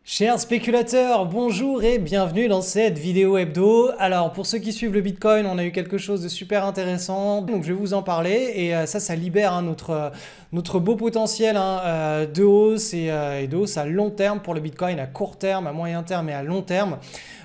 Chers spéculateurs, bonjour et bienvenue dans cette vidéo hebdo. Alors pour ceux qui suivent le Bitcoin, on a eu quelque chose de super intéressant, donc je vais vous en parler et ça libère notre beau potentiel de hausse et de hausse à long terme pour le Bitcoin, à court terme, à moyen terme et à long terme.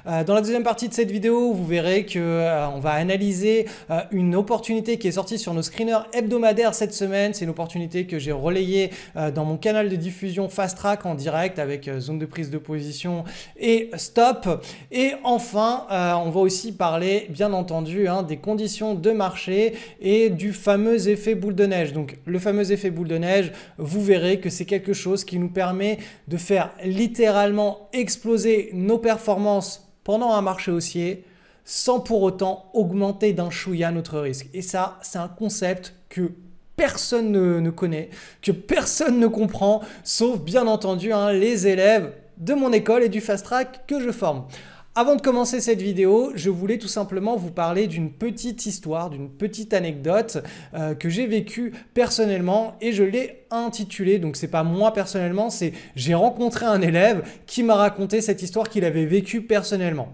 Dans la deuxième partie de cette vidéo, vous verrez qu'on va analyser une opportunité qui est sortie sur nos screeners hebdomadaires cette semaine. C'est une opportunité que j'ai relayée dans mon canal de diffusion Fast Track en direct avec zone de prise de position et stop. Et enfin, on va aussi parler bien entendu des conditions de marché et du fameux effet boule de neige. Donc le fameux effet boule de neige, vous verrez que c'est quelque chose qui nous permet de faire littéralement exploser nos performances pendant un marché haussier sans pour autant augmenter d'un chouïa notre risque. Et ça, c'est un concept que personne ne connaît, que personne ne comprend, sauf bien entendu les élèves de mon école et du Fast Track que je forme. Avant de commencer cette vidéo, je voulais tout simplement vous parler d'une petite histoire, d'une petite anecdote que j'ai vécue personnellement et je l'ai intitulée, donc c'est pas moi personnellement, c'est j'ai rencontré un élève qui m'a raconté cette histoire qu'il avait vécue personnellement.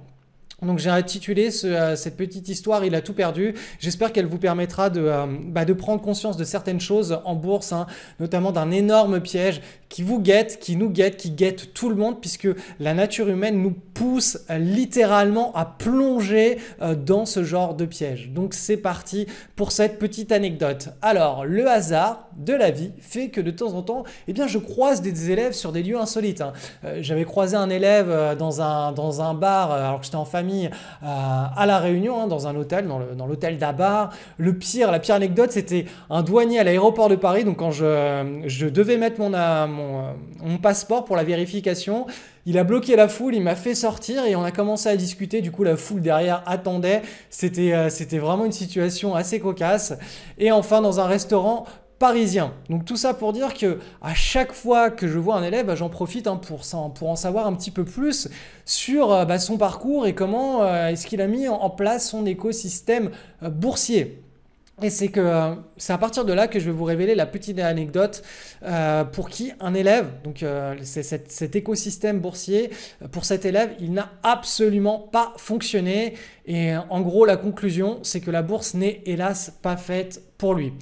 Donc j'ai intitulé cette petite histoire, il a tout perdu. J'espère qu'elle vous permettra de prendre conscience de certaines choses en bourse, notamment d'un énorme piège qui vous guette, qui nous guette, qui guette tout le monde, puisque la nature humaine nous pousse littéralement à plonger dans ce genre de piège. Donc c'est parti pour cette petite anecdote. Alors le hasard de la vie fait que de temps en temps, je croise des élèves sur des lieux insolites. J'avais croisé un élève dans un bar alors que j'étais en famille à La Réunion, dans un hôtel, dans l'hôtel d'Abar. La pire anecdote, c'était un douanier à l'aéroport de Paris. Donc quand je devais mettre mon passeport pour la vérification, il a bloqué la foule, il m'a fait sortir et on a commencé à discuter. Du coup, la foule derrière attendait. C'était vraiment une situation assez cocasse. Et enfin, dans un restaurant parisien. Donc tout ça pour dire que à chaque fois que je vois un élève, j'en profite pour en savoir un petit peu plus sur son parcours et comment est-ce qu'il a mis en place son écosystème boursier. Et c'est à partir de là que je vais vous révéler la petite anecdote pour qui un élève, donc cet écosystème boursier, pour cet élève, il n'a absolument pas fonctionné. Et en gros, la conclusion, c'est que la bourse n'est hélas pas faite pour lui.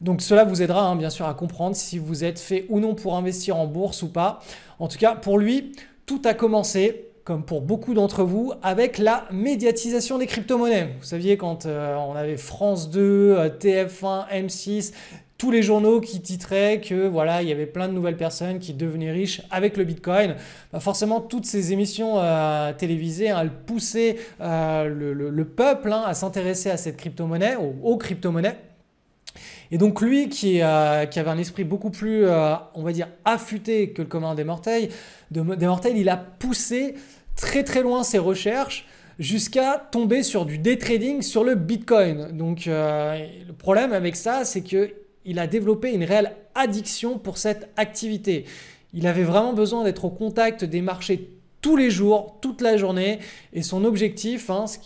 Donc cela vous aidera bien sûr à comprendre si vous êtes fait ou non pour investir en bourse ou pas. En tout cas, pour lui, tout a commencé, comme pour beaucoup d'entre vous, avec la médiatisation des crypto-monnaies. Vous saviez quand on avait France 2, TF1, M6, tous les journaux qui titraient que voilà, il y avait plein de nouvelles personnes qui devenaient riches avec le Bitcoin. Forcément, toutes ces émissions télévisées, elles poussaient le peuple à s'intéresser à cette crypto-monnaie, aux crypto-monnaies. Et donc lui qui avait un esprit beaucoup plus, on va dire, affûté que le commun des mortels, il a poussé très très loin ses recherches jusqu'à tomber sur du day trading sur le Bitcoin. Donc le problème avec ça, c'est qu'il a développé une réelle addiction pour cette activité. Il avait vraiment besoin d'être au contact des marchés tous les jours, toute la journée. Et son objectif, ce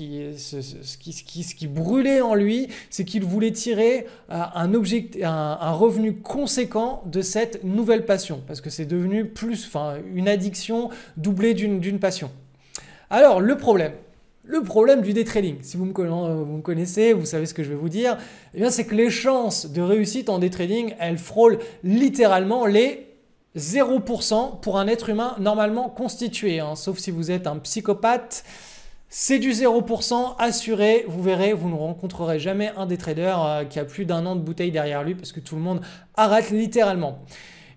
qui brûlait en lui, c'est qu'il voulait tirer un revenu conséquent de cette nouvelle passion. Parce que c'est devenu une addiction doublée d'une passion. Alors, le problème du day trading, si vous me connaissez, vous savez ce que je vais vous dire, c'est que les chances de réussite en day trading, elles frôlent littéralement les 0% pour un être humain normalement constitué, sauf si vous êtes un psychopathe. C'est du 0% assuré, vous verrez, vous ne rencontrerez jamais un des traders qui a plus d'un an de bouteille derrière lui parce que tout le monde arrête littéralement.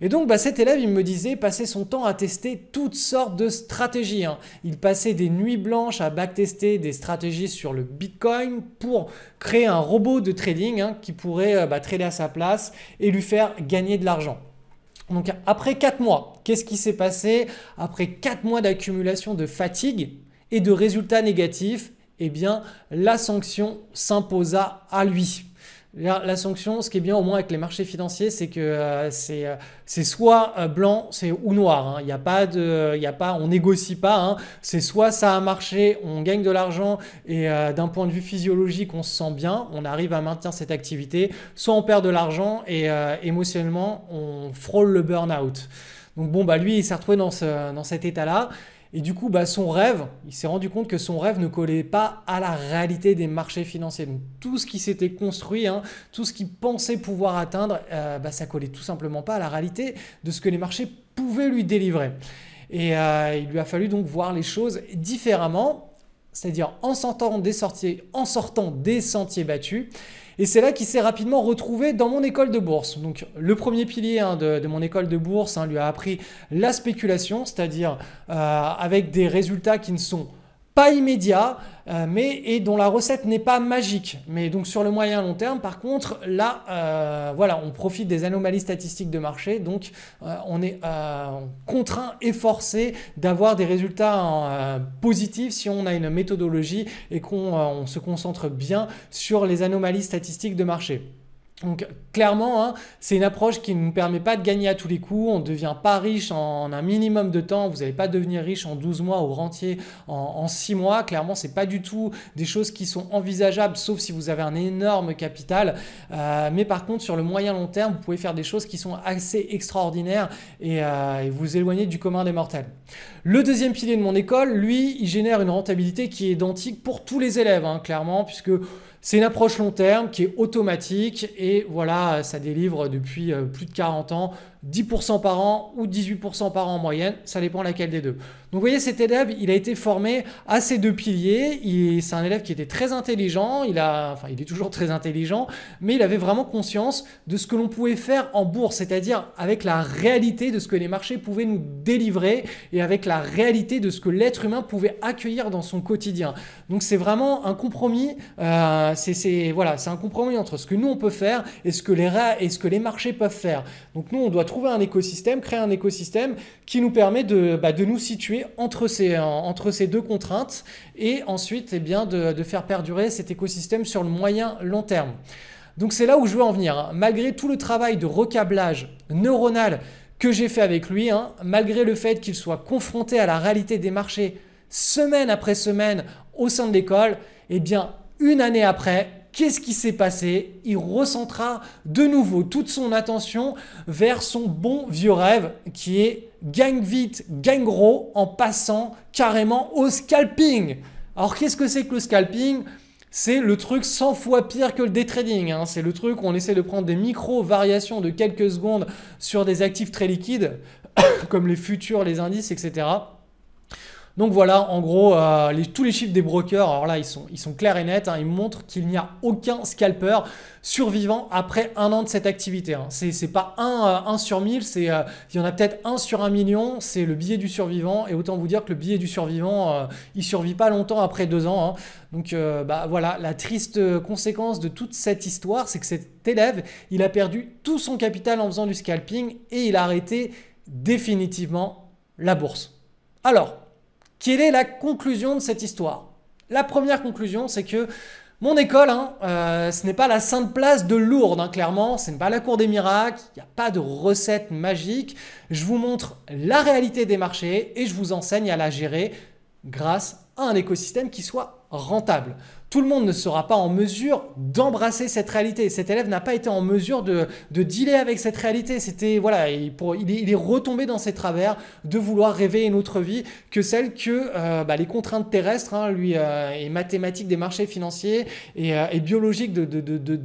Et donc cet élève, il me disait passer son temps à tester toutes sortes de stratégies. Il passait des nuits blanches à backtester des stratégies sur le Bitcoin pour créer un robot de trading qui pourrait trader à sa place et lui faire gagner de l'argent. Donc après 4 mois, qu'est-ce qui s'est passé? Après 4 mois d'accumulation de fatigue et de résultats négatifs, la sanction s'imposa à lui. La sanction, ce qui est bien au moins avec les marchés financiers, c'est que c'est soit blanc ou noir. Il y a pas, on négocie pas. C'est soit ça a marché, on gagne de l'argent et d'un point de vue physiologique, on se sent bien, on arrive à maintenir cette activité. Soit on perd de l'argent et émotionnellement, on frôle le burn-out. Donc bon, bah lui, il s'est retrouvé dans cet état-là. Et du coup, bah, son rêve, il s'est rendu compte que son rêve ne collait pas à la réalité des marchés financiers. Donc tout ce qui s'était construit, hein, tout ce qu'il pensait pouvoir atteindre, bah, ça collait tout simplement pas à la réalité de ce que les marchés pouvaient lui délivrer. Et il lui a fallu donc voir les choses différemment, c'est-à-dire en sortant des sentiers battus. Et c'est là qu'il s'est rapidement retrouvé dans mon école de bourse. Donc le premier pilier de mon école de bourse lui a appris la spéculation, c'est-à-dire avec des résultats qui ne sont pas immédiat, et dont la recette n'est pas magique. Mais donc sur le moyen long terme, par contre, là, voilà, on profite des anomalies statistiques de marché, donc on est contraint et forcé d'avoir des résultats positifs si on a une méthodologie et qu'on se concentre bien sur les anomalies statistiques de marché. Donc clairement, hein, c'est une approche qui ne nous permet pas de gagner à tous les coups. On ne devient pas riche en un minimum de temps. Vous n'allez pas devenir riche en 12 mois ou rentier en 6 mois. Clairement, ce n'est pas du tout des choses qui sont envisageables, sauf si vous avez un énorme capital. Mais par contre, sur le moyen long terme, vous pouvez faire des choses qui sont assez extraordinaires et vous éloigner du commun des mortels. Le deuxième pilier de mon école, lui, il génère une rentabilité qui est identique pour tous les élèves, hein, clairement, puisque c'est une approche long terme qui est automatique et voilà, ça délivre depuis plus de 40 ans 10% par an ou 18% par an en moyenne, ça dépend laquelle des deux. Donc vous voyez, cet élève, il a été formé à ces deux piliers. C'est un élève qui était très intelligent, il est toujours très intelligent, mais il avait vraiment conscience de ce que l'on pouvait faire en bourse, c'est-à-dire avec la réalité de ce que les marchés pouvaient nous délivrer et avec la réalité de ce que l'être humain pouvait accueillir dans son quotidien. Donc c'est vraiment un compromis, c'est un compromis entre ce que nous on peut faire et ce que les marchés peuvent faire. Donc nous on doit trouver un écosystème, créer un écosystème qui nous permet de nous situer entre ces deux contraintes et ensuite de faire perdurer cet écosystème sur le moyen long terme. Donc c'est là où je veux en venir. Malgré tout le travail de recablage neuronal que j'ai fait avec lui, malgré le fait qu'il soit confronté à la réalité des marchés semaine après semaine au sein de l'école, une année après, qu'est-ce qui s'est passé? Il recentra de nouveau toute son attention vers son bon vieux rêve qui est gagne vite, gagne gros en passant carrément au scalping. Alors qu'est-ce que c'est que le scalping? C'est le truc 100 fois pire que le day trading. C'est le truc où on essaie de prendre des micro-variations de quelques secondes sur des actifs très liquides comme les futurs, les indices, etc. Donc voilà, en gros, tous les chiffres des brokers, alors là, ils sont clairs et nets. Ils montrent qu'il n'y a aucun scalper survivant après un an de cette activité. C'est pas 1 sur 1000, il y en a peut-être 1 sur 1 million, c'est le billet du survivant. Et autant vous dire que le billet du survivant, il ne survit pas longtemps après 2 ans. Donc voilà, la triste conséquence de toute cette histoire, c'est que cet élève, il a perdu tout son capital en faisant du scalping et il a arrêté définitivement la bourse. Alors, quelle est la conclusion de cette histoire? La première conclusion, c'est que mon école, ce n'est pas la sainte place de Lourdes, clairement, ce n'est pas la cour des miracles, il n'y a pas de recette magique. Je vous montre la réalité des marchés et je vous enseigne à la gérer grâce à un écosystème qui soit rentable. Tout le monde ne sera pas en mesure d'embrasser cette réalité. Cet élève n'a pas été en mesure de dealer avec cette réalité. Il est retombé dans ses travers de vouloir rêver une autre vie que celle que les contraintes terrestres, et mathématiques des marchés financiers et biologiques de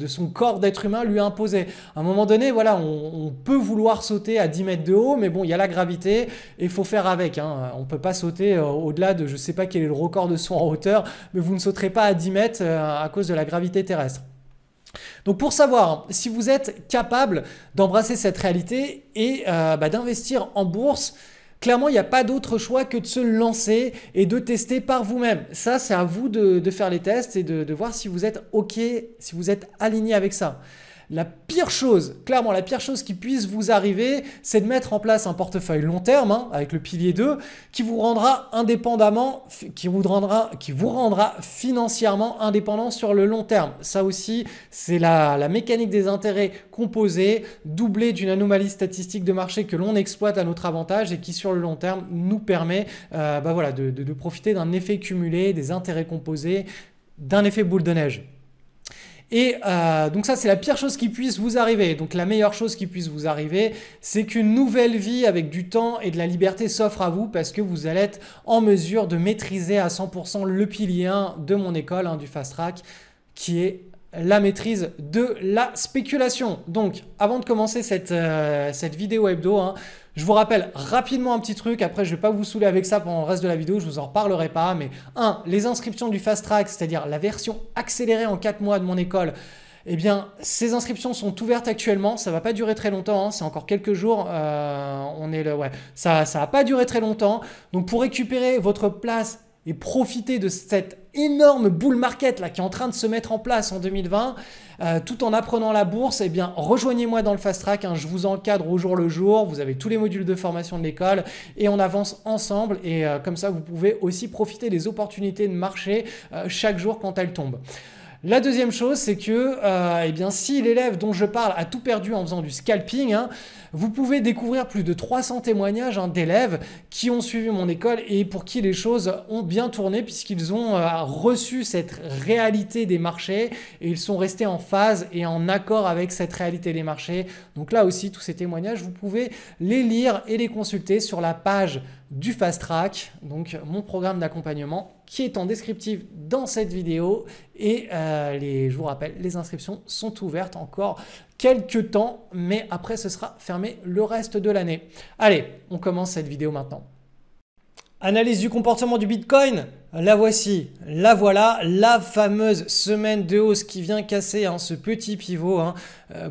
son corps d'être humain lui imposaient. À un moment donné, on peut vouloir sauter à 10 mètres de haut, mais bon, il y a la gravité et il faut faire avec. On ne peut pas sauter au-delà de, je ne sais pas quel est le record de saut en hauteur, mais vous ne sauterez pas à 10 mètres à cause de la gravité terrestre. Donc pour savoir si vous êtes capable d'embrasser cette réalité et d'investir en bourse, clairement, il n'y a pas d'autre choix que de se lancer et de tester par vous-même. Ça, c'est à vous de faire les tests et de voir si vous êtes OK, si vous êtes aligné avec ça. La pire chose, clairement, la pire chose qui puisse vous arriver, c'est de mettre en place un portefeuille long terme avec le pilier 2 qui vous rendra financièrement indépendant sur le long terme. Ça aussi, c'est la mécanique des intérêts composés, doublée d'une anomalie statistique de marché que l'on exploite à notre avantage et qui, sur le long terme, nous permet de profiter d'un effet cumulé, des intérêts composés, d'un effet boule de neige. Et donc ça, c'est la pire chose qui puisse vous arriver. Donc la meilleure chose qui puisse vous arriver, c'est qu'une nouvelle vie avec du temps et de la liberté s'offre à vous parce que vous allez être en mesure de maîtriser à 100% le pilier 1 de mon école, du Fast Track, qui est la maîtrise de la spéculation. Donc, avant de commencer cette vidéo hebdo, je vous rappelle rapidement un petit truc. Après, je ne vais pas vous saouler avec ça pendant le reste de la vidéo, je ne vous en reparlerai pas. Mais les inscriptions du Fast Track, c'est-à-dire la version accélérée en 4 mois de mon école, eh bien, ces inscriptions sont ouvertes actuellement. Ça ne va pas durer très longtemps, c'est encore quelques jours. Ça ne va pas durer très longtemps. Donc, pour récupérer votre place et profiter de cette énorme bull market là, qui est en train de se mettre en place en 2020, tout en apprenant la bourse, eh bien, rejoignez-moi dans le Fast Track. Je vous encadre au jour le jour. Vous avez tous les modules de formation de l'école et on avance ensemble. Et comme ça, vous pouvez aussi profiter des opportunités de marché chaque jour quand elles tombent. La deuxième chose, c'est que si l'élève dont je parle a tout perdu en faisant du scalping, vous pouvez découvrir plus de 300 témoignages d'élèves qui ont suivi mon école et pour qui les choses ont bien tourné puisqu'ils ont reçu cette réalité des marchés et ils sont restés en phase et en accord avec cette réalité des marchés. Donc là aussi, tous ces témoignages, vous pouvez les lire et les consulter sur la page du Fast Track, donc mon programme d'accompagnement qui est en descriptif dans cette vidéo et je vous rappelle, les inscriptions sont ouvertes encore quelques temps, mais après ce sera fermé le reste de l'année. Allez, on commence cette vidéo maintenant. Analyse du comportement du Bitcoin, la voici, la voilà, la fameuse semaine de hausse qui vient casser ce petit pivot.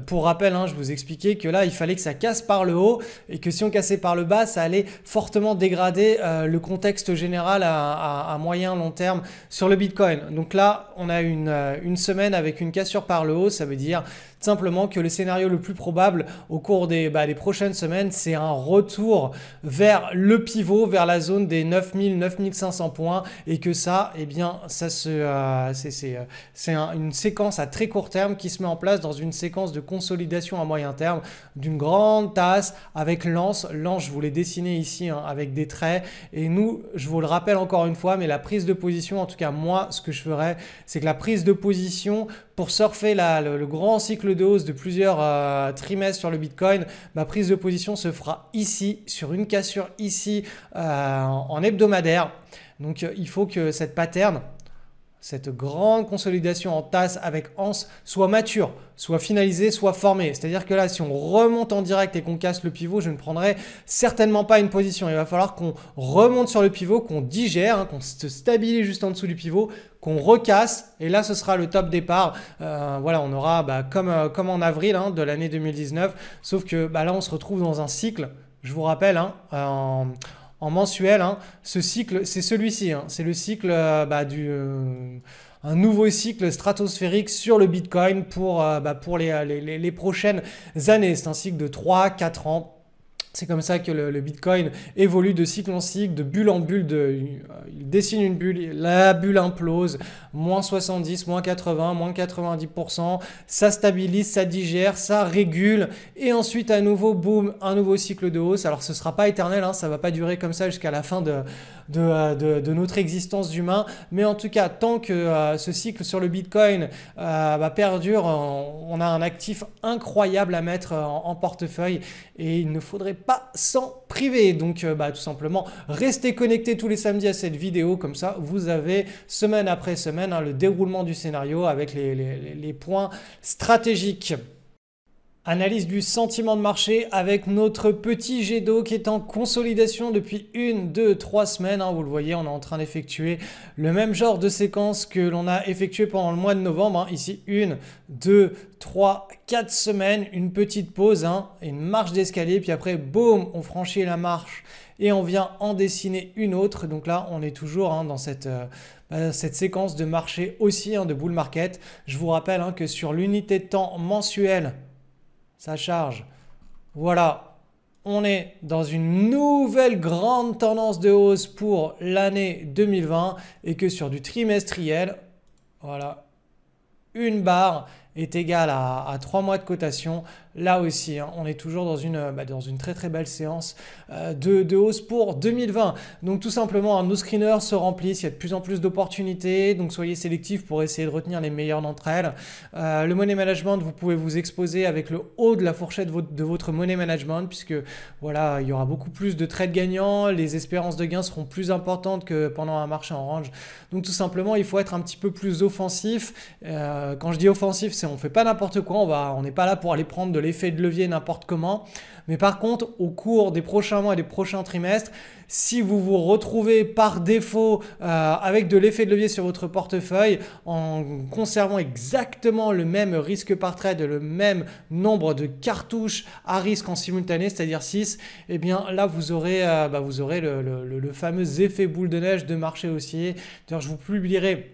Pour rappel, je vous expliquais que là, il fallait que ça casse par le haut et que si on cassait par le bas, ça allait fortement dégrader le contexte général à moyen long terme sur le Bitcoin. Donc là, on a une semaine avec une cassure par le haut, ça veut dire simplement que le scénario le plus probable au cours des prochaines semaines, c'est un retour vers le pivot, vers la zone des 9000, 9500 points et que ça, c'est une séquence à très court terme qui se met en place dans une séquence de consolidation à moyen terme d'une grande tasse avec l'anse. L'anse, je vous l'ai dessiné ici avec des traits et nous, je vous le rappelle encore une fois, mais la prise de position, en tout cas moi, ce que je ferais, c'est que la prise de position pour surfer le grand cycle de hausse de plusieurs trimestres sur le Bitcoin, ma prise de position se fera ici, sur une cassure ici en hebdomadaire. Donc il faut que cette pattern, cette grande consolidation en tasse avec anse soit mature, soit finalisée, soit formée. C'est-à-dire que là, si on remonte en direct et qu'on casse le pivot, je ne prendrai certainement pas une position. Il va falloir qu'on remonte sur le pivot, qu'on digère, qu'on se stabilise juste en dessous du pivot, qu'on recasse et là, ce sera le top départ. Voilà, on aura comme en avril de l'année 2019, sauf que là, on se retrouve dans un cycle, je vous rappelle, en mensuel, ce cycle, c'est celui-ci, c'est le cycle un nouveau cycle stratosphérique sur le Bitcoin pour les prochaines années. C'est un cycle de 3-4 ans. C'est comme ça que le Bitcoin évolue de cycle en cycle, de bulle en bulle. Il dessine une bulle, la bulle implose, moins 70, moins 80, moins 90%. Ça stabilise, ça digère, ça régule. Et ensuite, à nouveau, boum, un nouveau cycle de hausse. Alors, ce ne sera pas éternel, ça ne va pas durer comme ça jusqu'à la fin de notre existence d'humain. Mais en tout cas, tant que ce cycle sur le Bitcoin perdure, on a un actif incroyable à mettre en portefeuille et il ne faudrait pas s'en priver. Donc tout simplement, restez connectés tous les samedis à cette vidéo. Comme ça, vous avez semaine après semaine le déroulement du scénario avec les points stratégiques. Analyse du sentiment de marché avec notre petit jet d'eau qui est en consolidation depuis 1, 2, 3 semaines. Vous le voyez, on est en train d'effectuer le même genre de séquence que l'on a effectué pendant le mois de novembre. Ici, 1, 2, 3, 4 semaines, une petite pause, une marche d'escalier. Puis après, boum, on franchit la marche et on vient en dessiner une autre. Donc là, on est toujours dans cette séquence de marché aussi, de bull market. Je vous rappelle que sur l'unité de temps mensuelle, ça charge. Voilà, on est dans une nouvelle grande tendance de hausse pour l'année 2020 et que sur du trimestriel, voilà, une barre est égale à 3 mois de cotation. là aussi, hein, on est toujours dans une très très belle séance de hausse pour 2020. Donc tout simplement, nos screeners se remplissent, il y a de plus en plus d'opportunités, donc soyez sélectifs pour essayer de retenir les meilleures d'entre elles. Le money management, vous pouvez vous exposer avec le haut de la fourchette de votre money management, puisque voilà, il y aura beaucoup plus de trades gagnants, les espérances de gains seront plus importantes que pendant un marché en range. Donc tout simplement, il faut être un petit peu plus offensif. Quand je dis offensif, c'est on ne fait pas n'importe quoi, on n'est pas là pour aller prendre de l'effet de levier n'importe comment. Mais par contre, au cours des prochains mois et des prochains trimestres, si vous vous retrouvez par défaut avec de l'effet de levier sur votre portefeuille en conservant exactement le même risque par trade, le même nombre de cartouches à risque en simultané, c'est-à-dire 6, eh bien là vous aurez le fameux effet boule de neige de marché haussier. D'ailleurs, je vous publierai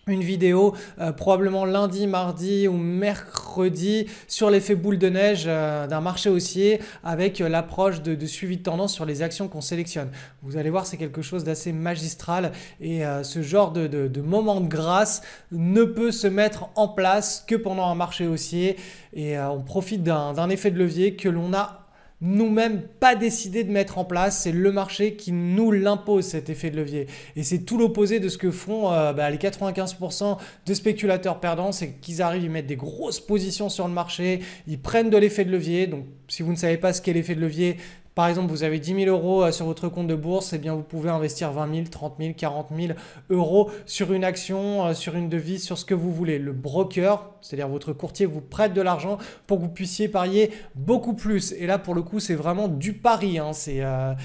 une vidéo probablement lundi, mardi ou mercredi sur l'effet boule de neige d'un marché haussier avec l'approche de suivi de tendance sur les actions qu'on sélectionne. Vous allez voir, c'est quelque chose d'assez magistral et ce genre de moment de grâce ne peut se mettre en place que pendant un marché haussier et on profite d'un effet de levier que l'on a nous-mêmes pas décidé de mettre en place. C'est le marché qui nous l'impose, cet effet de levier. Et c'est tout l'opposé de ce que font les 95% de spéculateurs perdants. C'est qu'ils arrivent, ils mettent des grosses positions sur le marché, ils prennent de l'effet de levier. Donc si vous ne savez pas ce qu'est l'effet de levier, par exemple, vous avez 10 000 euros sur votre compte de bourse, eh bien vous pouvez investir 20 000, 30 000, 40 000 euros sur une action, sur une devise, sur ce que vous voulez. Le broker, c'est-à-dire votre courtier, vous prête de l'argent pour que vous puissiez parier beaucoup plus. Et là, pour le coup, c'est vraiment du pari, hein. C'est un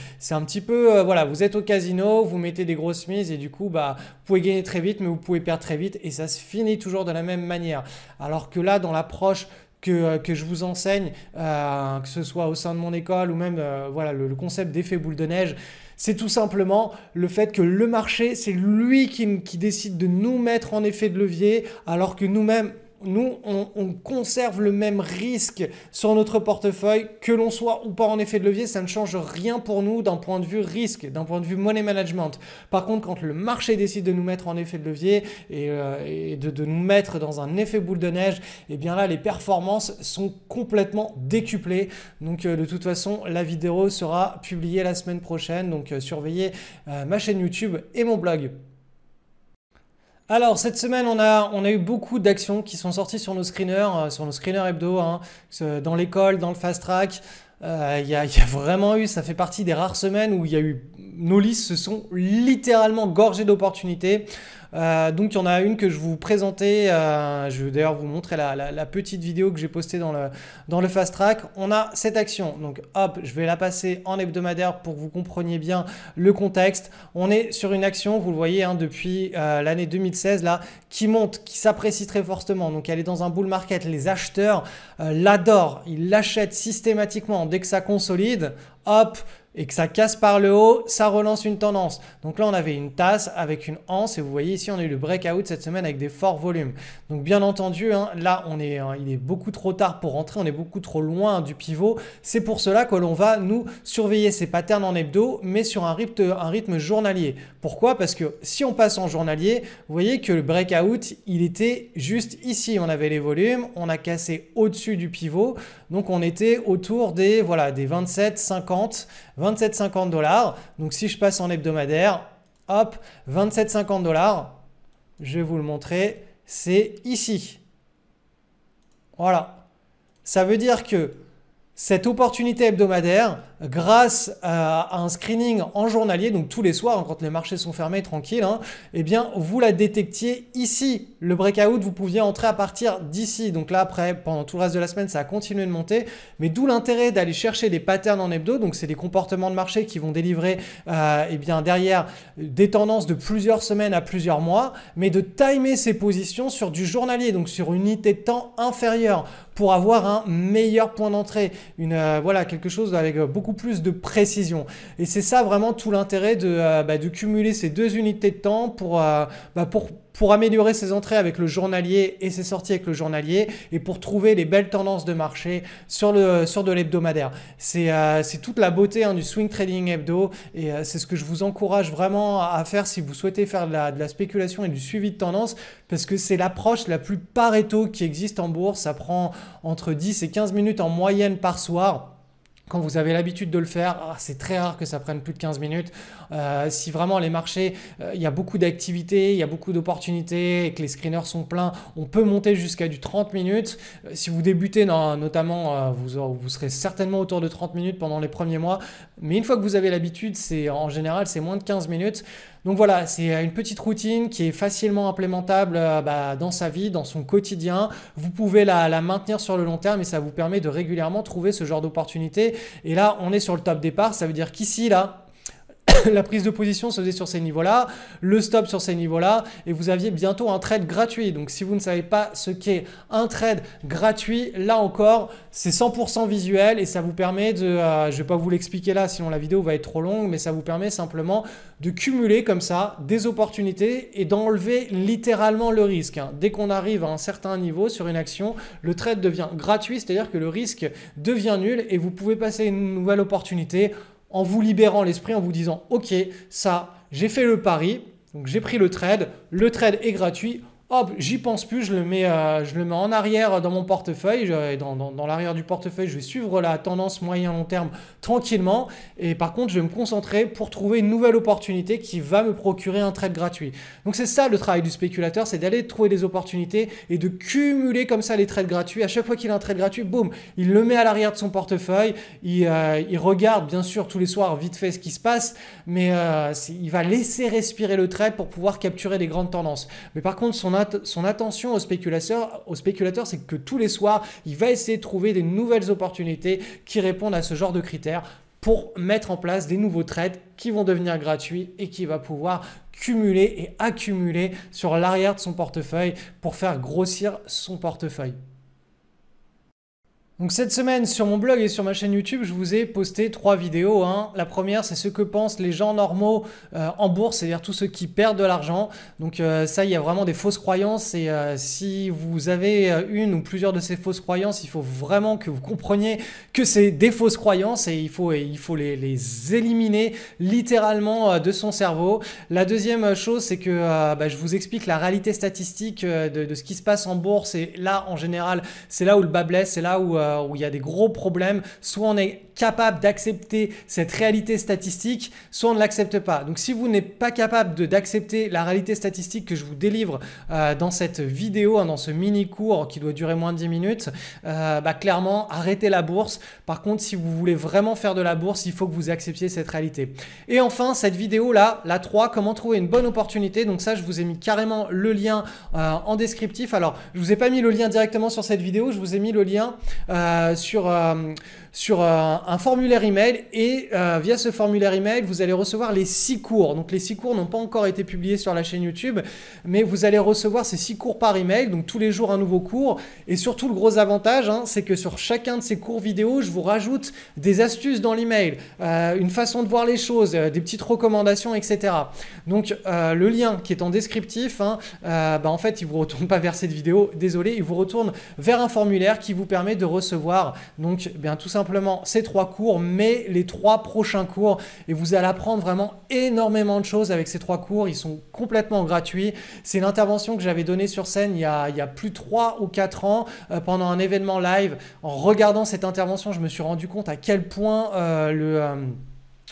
petit peu, voilà, vous êtes au casino, vous mettez des grosses mises et du coup, vous pouvez gagner très vite, mais vous pouvez perdre très vite et ça se finit toujours de la même manière. Alors que là, dans l'approche que je vous enseigne, que ce soit au sein de mon école ou même voilà, le concept d'effet boule de neige, c'est tout simplement le fait que le marché, c'est lui qui décide de nous mettre en effet de levier alors que nous-mêmes, on conserve le même risque sur notre portefeuille, que l'on soit ou pas en effet de levier, ça ne change rien pour nous d'un point de vue risque, d'un point de vue money management. Par contre, quand le marché décide de nous mettre en effet de levier et de nous mettre dans un effet boule de neige, eh bien là, les performances sont complètement décuplées. Donc de toute façon, la vidéo sera publiée la semaine prochaine. Donc surveillez ma chaîne YouTube et mon blog. Alors cette semaine on a eu beaucoup d'actions qui sont sorties sur nos screeners hebdo, hein, dans l'école, dans le fast track. Il y a vraiment eu, ça fait partie des rares semaines où il y a eu, nos listes se sont littéralement gorgées d'opportunités. Donc il y en a une que je vous présentais, je vais d'ailleurs vous montrer la petite vidéo que j'ai postée dans le fast track. On a cette action, donc hop, je vais la passer en hebdomadaire pour que vous compreniez bien le contexte. On est sur une action, vous le voyez, hein, depuis l'année 2016 là, qui monte, qui s'apprécie très fortement. Donc elle est dans un bull market, les acheteurs l'adorent, ils l'achètent systématiquement dès que ça consolide, hop, et que ça casse par le haut, ça relance une tendance. Donc là, on avait une tasse avec une anse et vous voyez ici, on a eu le breakout cette semaine avec des forts volumes. Donc bien entendu, hein, là, il est beaucoup trop tard pour rentrer, on est beaucoup trop loin du pivot. C'est pour cela que l'on va nous surveiller ces patterns en hebdo, mais sur un rythme journalier. Pourquoi? Parce que si on passe en journalier, vous voyez que le breakout, il était juste ici. On avait les volumes, on a cassé au-dessus du pivot. Donc on était autour des 27,50 $. Donc si je passe en hebdomadaire, hop, 27,50 $, je vais vous le montrer, c'est ici. Voilà. Ça veut dire que cette opportunité hebdomadaire, grâce à un screening en journalier, donc tous les soirs, hein, quand les marchés sont fermés, tranquille, hein, eh bien, vous la détectiez ici. Le breakout, vous pouviez entrer à partir d'ici. Donc là, après, pendant tout le reste de la semaine, ça a continué de monter. Mais d'où l'intérêt d'aller chercher des patterns en hebdo. Donc, c'est des comportements de marché qui vont délivrer eh bien, derrière des tendances de plusieurs semaines à plusieurs mois, mais de timer ces positions sur du journalier, donc sur une unité de temps inférieure pour avoir un meilleur point d'entrée. Voilà, quelque chose avec beaucoup plus de précision. Et c'est ça vraiment tout l'intérêt de cumuler ces deux unités de temps pour pour améliorer ses entrées avec le journalier et ses sorties avec le journalier et pour trouver les belles tendances de marché sur de l'hebdomadaire. C'est toute la beauté du swing trading hebdo et c'est ce que je vous encourage vraiment à faire si vous souhaitez faire de la spéculation et du suivi de tendance parce que c'est l'approche la plus Pareto qui existe en bourse. Ça prend entre 10 et 15 minutes en moyenne par soir. Quand vous avez l'habitude de le faire, c'est très rare que ça prenne plus de 15 minutes. Si vraiment les marchés, il y a beaucoup d'activités, il y a beaucoup d'opportunités et que les screeners sont pleins, on peut monter jusqu'à du 30 minutes. Si vous débutez notamment, vous serez certainement autour de 30 minutes pendant les premiers mois. Mais une fois que vous avez l'habitude, en général, c'est moins de 15 minutes. Donc voilà, c'est une petite routine qui est facilement implémentable dans sa vie, dans son quotidien. Vous pouvez la maintenir sur le long terme et ça vous permet de régulièrement trouver ce genre d'opportunité. Et là, on est sur le top départ. Ça veut dire qu'ici, là, la prise de position se faisait sur ces niveaux-là, le stop sur ces niveaux-là et vous aviez bientôt un trade gratuit. Donc si vous ne savez pas ce qu'est un trade gratuit, là encore, c'est 100% visuel et ça vous permet de, je ne vais pas vous l'expliquer là sinon la vidéo va être trop longue, mais ça vous permet simplement de cumuler comme ça des opportunités et d'enlever littéralement le risque. Dès qu'on arrive à un certain niveau sur une action, le trade devient gratuit, c'est-à-dire que le risque devient nul et vous pouvez passer une nouvelle opportunité en vous libérant l'esprit, en vous disant « Ok, ça, j'ai fait le pari, donc j'ai pris le trade est gratuit, hop, j'y pense plus, je le mets en arrière dans mon portefeuille, dans l'arrière du portefeuille, je vais suivre la tendance moyen-long terme tranquillement et par contre, je vais me concentrer pour trouver une nouvelle opportunité qui va me procurer un trade gratuit. » Donc c'est ça le travail du spéculateur, c'est d'aller trouver des opportunités et de cumuler comme ça les trades gratuits. À chaque fois qu'il a un trade gratuit, boum, il le met à l'arrière de son portefeuille, il regarde bien sûr tous les soirs vite fait ce qui se passe, mais il va laisser respirer le trade pour pouvoir capturer les grandes tendances. Mais par contre, son attention au spéculateur, c'est que tous les soirs, il va essayer de trouver des nouvelles opportunités qui répondent à ce genre de critères pour mettre en place des nouveaux trades qui vont devenir gratuits et qui va pouvoir cumuler et accumuler sur l'arrière de son portefeuille pour faire grossir son portefeuille. Donc cette semaine sur mon blog et sur ma chaîne YouTube, je vous ai posté 3 vidéos. La première, c'est ce que pensent les gens normaux en bourse, c'est-à-dire tous ceux qui perdent de l'argent. Donc ça, il y a vraiment des fausses croyances et si vous avez une ou plusieurs de ces fausses croyances, il faut vraiment que vous compreniez que c'est des fausses croyances et il faut les éliminer littéralement de son cerveau. La deuxième chose, c'est que je vous explique la réalité statistique de ce qui se passe en bourse et là, en général, c'est là où le bas blesse, c'est là où il y a des gros problèmes. Soit on est capable d'accepter cette réalité statistique, soit on ne l'accepte pas. Donc si vous n'êtes pas capable d'accepter la réalité statistique que je vous délivre dans cette vidéo, dans ce mini cours qui doit durer moins de 10 minutes, clairement arrêtez la bourse. Par contre, si vous voulez vraiment faire de la bourse, il faut que vous acceptiez cette réalité. Et enfin, cette vidéo là, la 3, comment trouver une bonne opportunité. Donc ça, je vous ai mis carrément le lien en descriptif. Alors, je vous ai pas mis le lien directement sur cette vidéo, je vous ai mis le lien sur un formulaire email et via ce formulaire email, vous allez recevoir les 6 cours. Donc les 6 cours n'ont pas encore été publiés sur la chaîne YouTube, mais vous allez recevoir ces 6 cours par email, donc tous les jours un nouveau cours. Et surtout, le gros avantage, c'est que sur chacun de ces cours vidéo, je vous rajoute des astuces dans l'email, une façon de voir les choses, des petites recommandations, etc. Donc le lien qui est en descriptif, en fait, il ne vous retourne pas vers cette vidéo, désolé, il vous retourne vers un formulaire qui vous permet de recevoir donc tout simplement ces 3 cours, mais les 3 prochains cours et vous allez apprendre vraiment énormément de choses avec ces 3 cours. Ils sont complètement gratuits. C'est une intervention que j'avais donnée sur scène il y a plus de 3 ou 4 ans pendant un événement live. En regardant cette intervention, je me suis rendu compte à quel point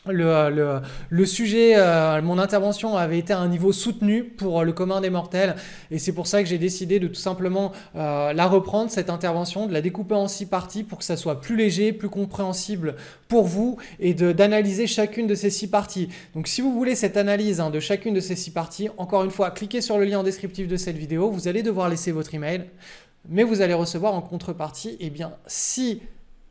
le sujet, mon intervention avait été à un niveau soutenu pour le commun des mortels et c'est pour ça que j'ai décidé de tout simplement la reprendre, cette intervention, de la découper en 6 parties pour que ça soit plus léger, plus compréhensible pour vous et d'analyser chacune de ces 6 parties. Donc si vous voulez cette analyse de chacune de ces 6 parties, encore une fois, cliquez sur le lien en descriptif de cette vidéo, vous allez devoir laisser votre email, mais vous allez recevoir en contrepartie 6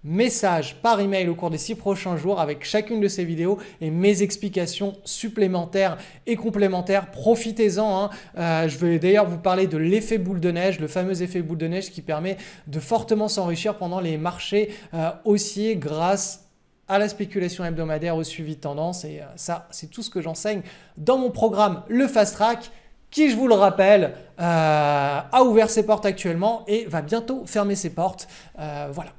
messages par email au cours des 6 prochains jours avec chacune de ces vidéos et mes explications supplémentaires et complémentaires. Profitez-en. Je vais d'ailleurs vous parler de l'effet boule de neige, le fameux effet boule de neige qui permet de fortement s'enrichir pendant les marchés haussiers grâce à la spéculation hebdomadaire, au suivi de tendance. Et ça, c'est tout ce que j'enseigne dans mon programme, le Fast Track. qui, je vous le rappelle, a ouvert ses portes actuellement et va bientôt fermer ses portes. Voilà.